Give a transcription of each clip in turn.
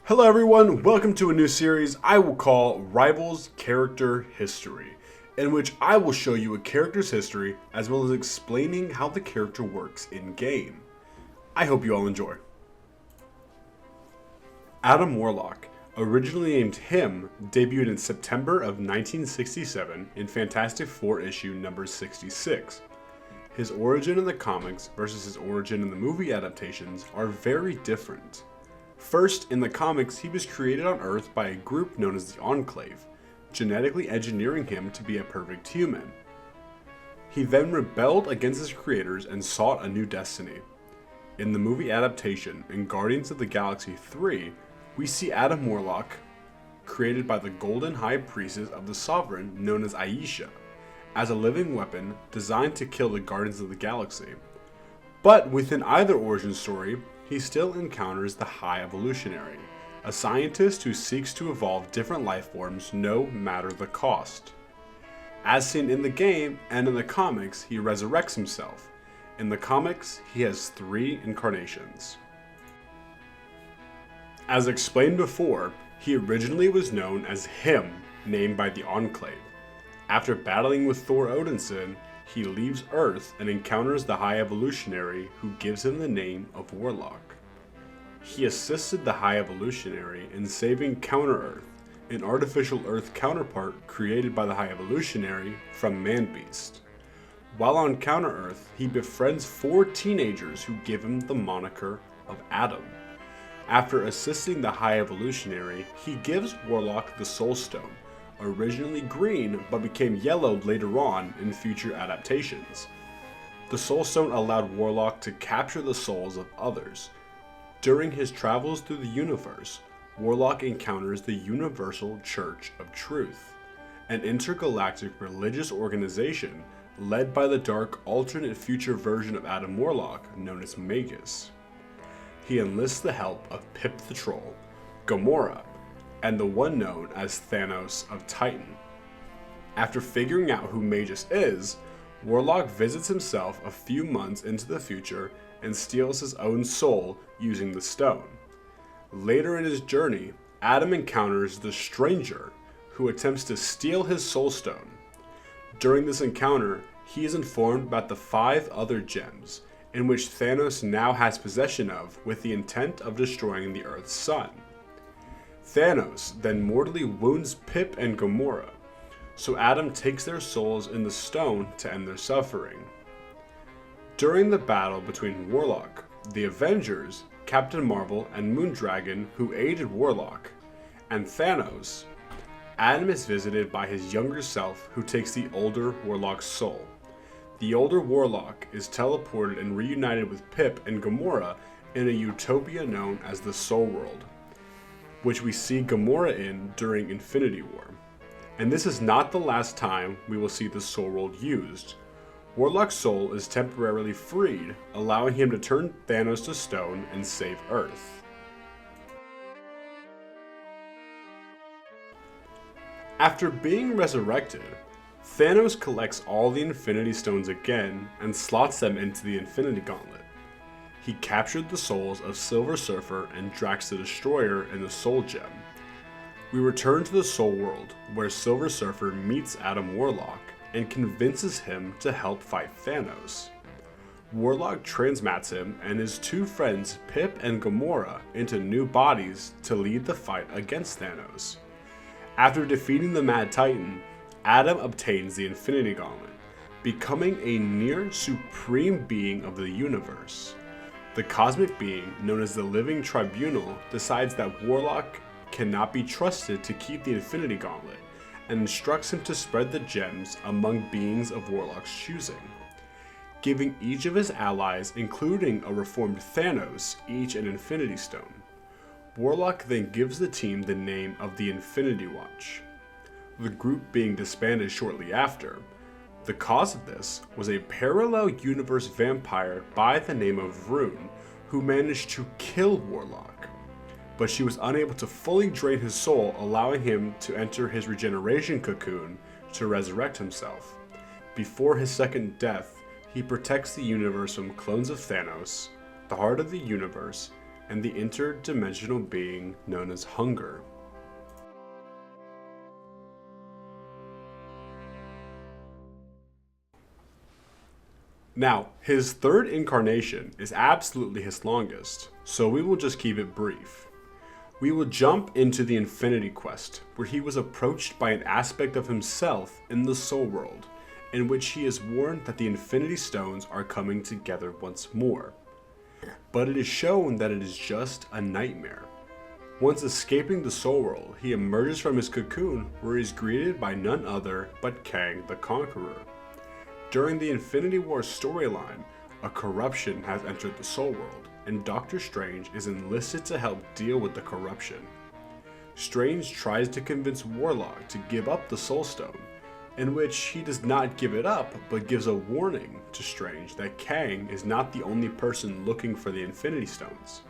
Hello everyone, welcome to a new series I will call Rivals Character History, in which I will show you a character's history as well as explaining how the character works in game. I hope you all enjoy. Adam Warlock, originally named Him, debuted in September of 1967 in Fantastic Four issue number 66. His origin in the comics versus his origin in the movie adaptations are very different. First, in the comics, he was created on Earth by a group known as the Enclave, genetically engineering him to be a perfect human. He then rebelled against his creators and sought a new destiny. In the movie adaptation, in Guardians of the Galaxy 3, we see Adam Warlock, created by the Golden High Priestess of the Sovereign known as Aisha, as a living weapon designed to kill the Guardians of the Galaxy. But within either origin story, he still encounters the High Evolutionary, a scientist who seeks to evolve different life forms no matter the cost. As seen in the game and in the comics, he resurrects himself. In the comics, he has 3 incarnations. As explained before, he originally was known as Him, named by the Enclave. After battling with Thor Odinson, he leaves Earth and encounters the High Evolutionary, who gives him the name of Warlock. He assisted the High Evolutionary in saving Counter-Earth, an artificial Earth counterpart created by the High Evolutionary from Man-Beast. While on Counter-Earth, he befriends 4 teenagers who give him the moniker of Adam. After assisting the High Evolutionary, he gives Warlock the Soul Stone, originally green but became yellow later on in future adaptations. The Soul Stone allowed Warlock to capture the souls of others. During his travels through the universe, Warlock encounters the Universal Church of Truth, an intergalactic religious organization led by the dark alternate future version of Adam Warlock known as Magus. He enlists the help of Pip the Troll, Gamora, and the one known as Thanos of Titan. After figuring out who Magus is, Warlock visits himself a few months into the future and steals his own soul using the stone. Later in his journey, Adam encounters the Stranger, who attempts to steal his soul stone. During this encounter, he is informed about the 5 other gems, in which Thanos now has possession of with the intent of destroying the Earth's sun. Thanos then mortally wounds Pip and Gamora, so Adam takes their souls in the stone to end their suffering. During the battle between Warlock, the Avengers, Captain Marvel, and Moondragon, who aided Warlock, and Thanos, Adam is visited by his younger self, who takes the older Warlock's soul. The older Warlock is teleported and reunited with Pip and Gamora in a utopia known as the Soul World, which we see Gamora in during Infinity War. And this is not the last time we will see the Soul World used. Warlock's soul is temporarily freed, allowing him to turn Thanos to stone and save Earth. After being resurrected, Thanos collects all the Infinity Stones again and slots them into the Infinity Gauntlet. He captured the souls of Silver Surfer and Drax the Destroyer in the Soul Gem. We return to the Soul World, where Silver Surfer meets Adam Warlock and convinces him to help fight Thanos. Warlock transmats him and his 2 friends Pip and Gamora into new bodies to lead the fight against Thanos. After defeating the Mad Titan, Adam obtains the Infinity Gauntlet, becoming a near supreme being of the universe. The cosmic being, known as the Living Tribunal, decides that Warlock cannot be trusted to keep the Infinity Gauntlet, and instructs him to spread the gems among beings of Warlock's choosing, giving each of his allies, including a reformed Thanos, each an Infinity Stone. Warlock then gives the team the name of the Infinity Watch, the group being disbanded shortly after. The cause of this was a parallel universe vampire by the name of Rune, who managed to kill Warlock, but she was unable to fully drain his soul, allowing him to enter his regeneration cocoon to resurrect himself. Before his second death, he protects the universe from clones of Thanos, the heart of the universe, and the interdimensional being known as hunger. Now, his third incarnation is absolutely his longest, so we will just keep it brief. We will jump into the Infinity Quest, where he was approached by an aspect of himself in the Soul World, in which he is warned that the Infinity Stones are coming together once more. But it is shown that it is just a nightmare. Once escaping the Soul World, he emerges from his cocoon, where he is greeted by none other but Kang the Conqueror. During the Infinity War storyline, a corruption has entered the Soul World, and Doctor Strange is enlisted to help deal with the corruption. Strange tries to convince Warlock to give up the Soul Stone, in which he does not give it up, but gives a warning to Strange that Kang is not the only person looking for the Infinity Stones.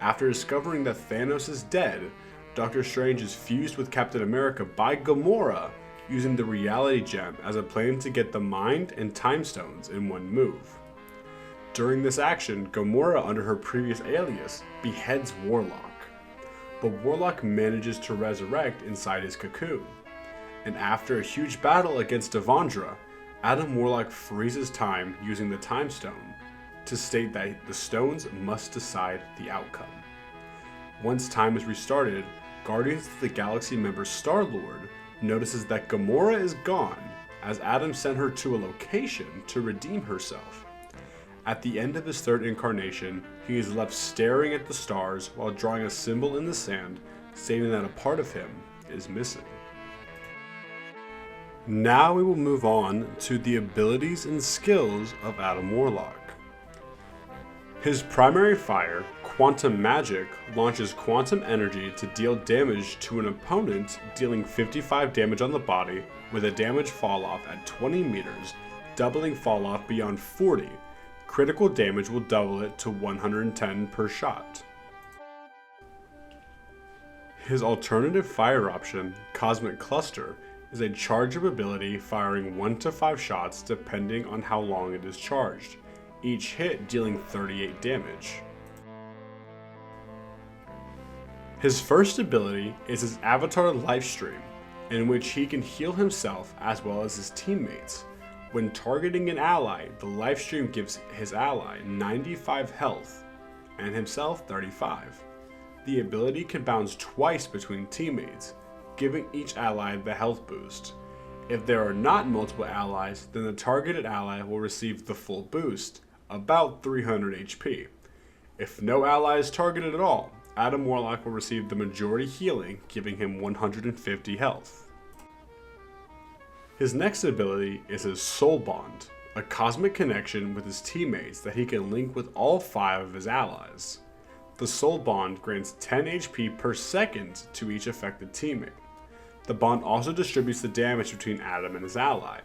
After discovering that Thanos is dead, Doctor Strange is fused with Captain America by Gamora, using the Reality Gem as a plan to get the Mind and Time Stones in one move. During this action, Gamora, under her previous alias, beheads Warlock. But Warlock manages to resurrect inside his cocoon. And after a huge battle against Devondra, Adam Warlock freezes time using the Time Stone to state that the stones must decide the outcome. Once time is restarted, Guardians of the Galaxy member Star-Lord notices that Gamora is gone, as Adam sent her to a location to redeem herself. At the end of his third incarnation, he is left staring at the stars while drawing a symbol in the sand, stating that a part of him is missing. Now we will move on to the abilities and skills of Adam Warlock. His primary fire, Quantum Magic, launches quantum energy to deal damage to an opponent, dealing 55 damage on the body with a damage fall off at 20 meters, doubling fall off beyond 40. Critical damage will double it to 110 per shot. His alternative fire option, Cosmic Cluster, is a charge-up ability firing 1 to 5 shots depending on how long it is charged, each hit dealing 38 damage. His first ability is his Avatar Lifestream, in which he can heal himself as well as his teammates. When targeting an ally, the Lifestream gives his ally 95 health and himself 35. The ability can bounce twice between teammates, giving each ally the health boost. If there are not multiple allies, then the targeted ally will receive the full boost, about 300 HP. If no ally is targeted at all, Adam Warlock will receive the majority healing, giving him 150 health. His next ability is his Soul Bond, a cosmic connection with his teammates that he can link with all 5 of his allies. The Soul Bond grants 10 HP per second to each affected teammate. The bond also distributes the damage between Adam and his ally.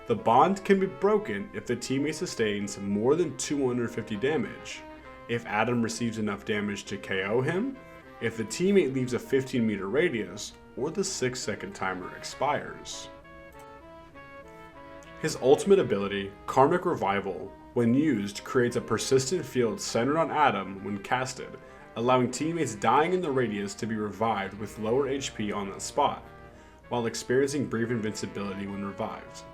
The bond can be broken if the teammate sustains more than 250 damage, if Adam receives enough damage to KO him, if the teammate leaves a 15-meter radius, or the 6-second timer expires. His ultimate ability, Karmic Revival, when used, creates a persistent field centered on Adam when casted, allowing teammates dying in the radius to be revived with lower HP on that spot, while experiencing brief invincibility when revived.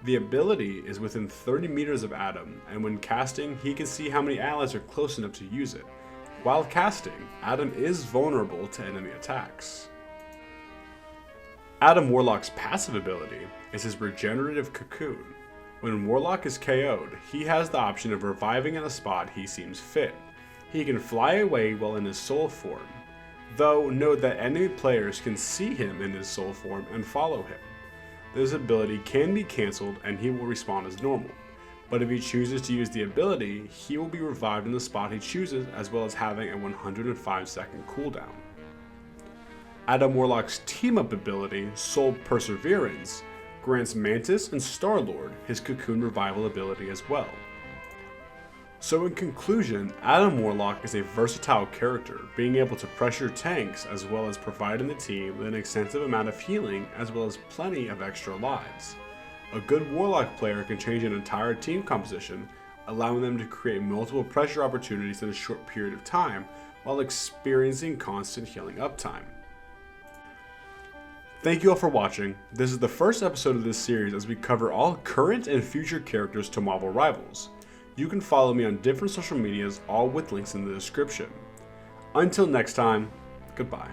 The ability is within 30 meters of Adam, and when casting, he can see how many allies are close enough to use it. While casting, Adam is vulnerable to enemy attacks. Adam Warlock's passive ability is his Regenerative Cocoon. When Warlock is KO'd, he has the option of reviving in a spot he seems fit. He can fly away while in his soul form, though note that enemy players can see him in his soul form and follow him. This ability can be cancelled and he will respawn as normal, but if he chooses to use the ability, he will be revived in the spot he chooses, as well as having a 105-second cooldown. Adam Warlock's team-up ability, Soul Perseverance, grants Mantis and Star-Lord his Cocoon Revival ability as well. So in conclusion, Adam Warlock is a versatile character, being able to pressure tanks as well as providing the team with an extensive amount of healing as well as plenty of extra lives. A good Warlock player can change an entire team composition, allowing them to create multiple pressure opportunities in a short period of time while experiencing constant healing uptime. Thank you all for watching. This is the first episode of this series as we cover all current and future characters to Marvel Rivals. You can follow me on different social medias, all with links in the description. Until next time, goodbye.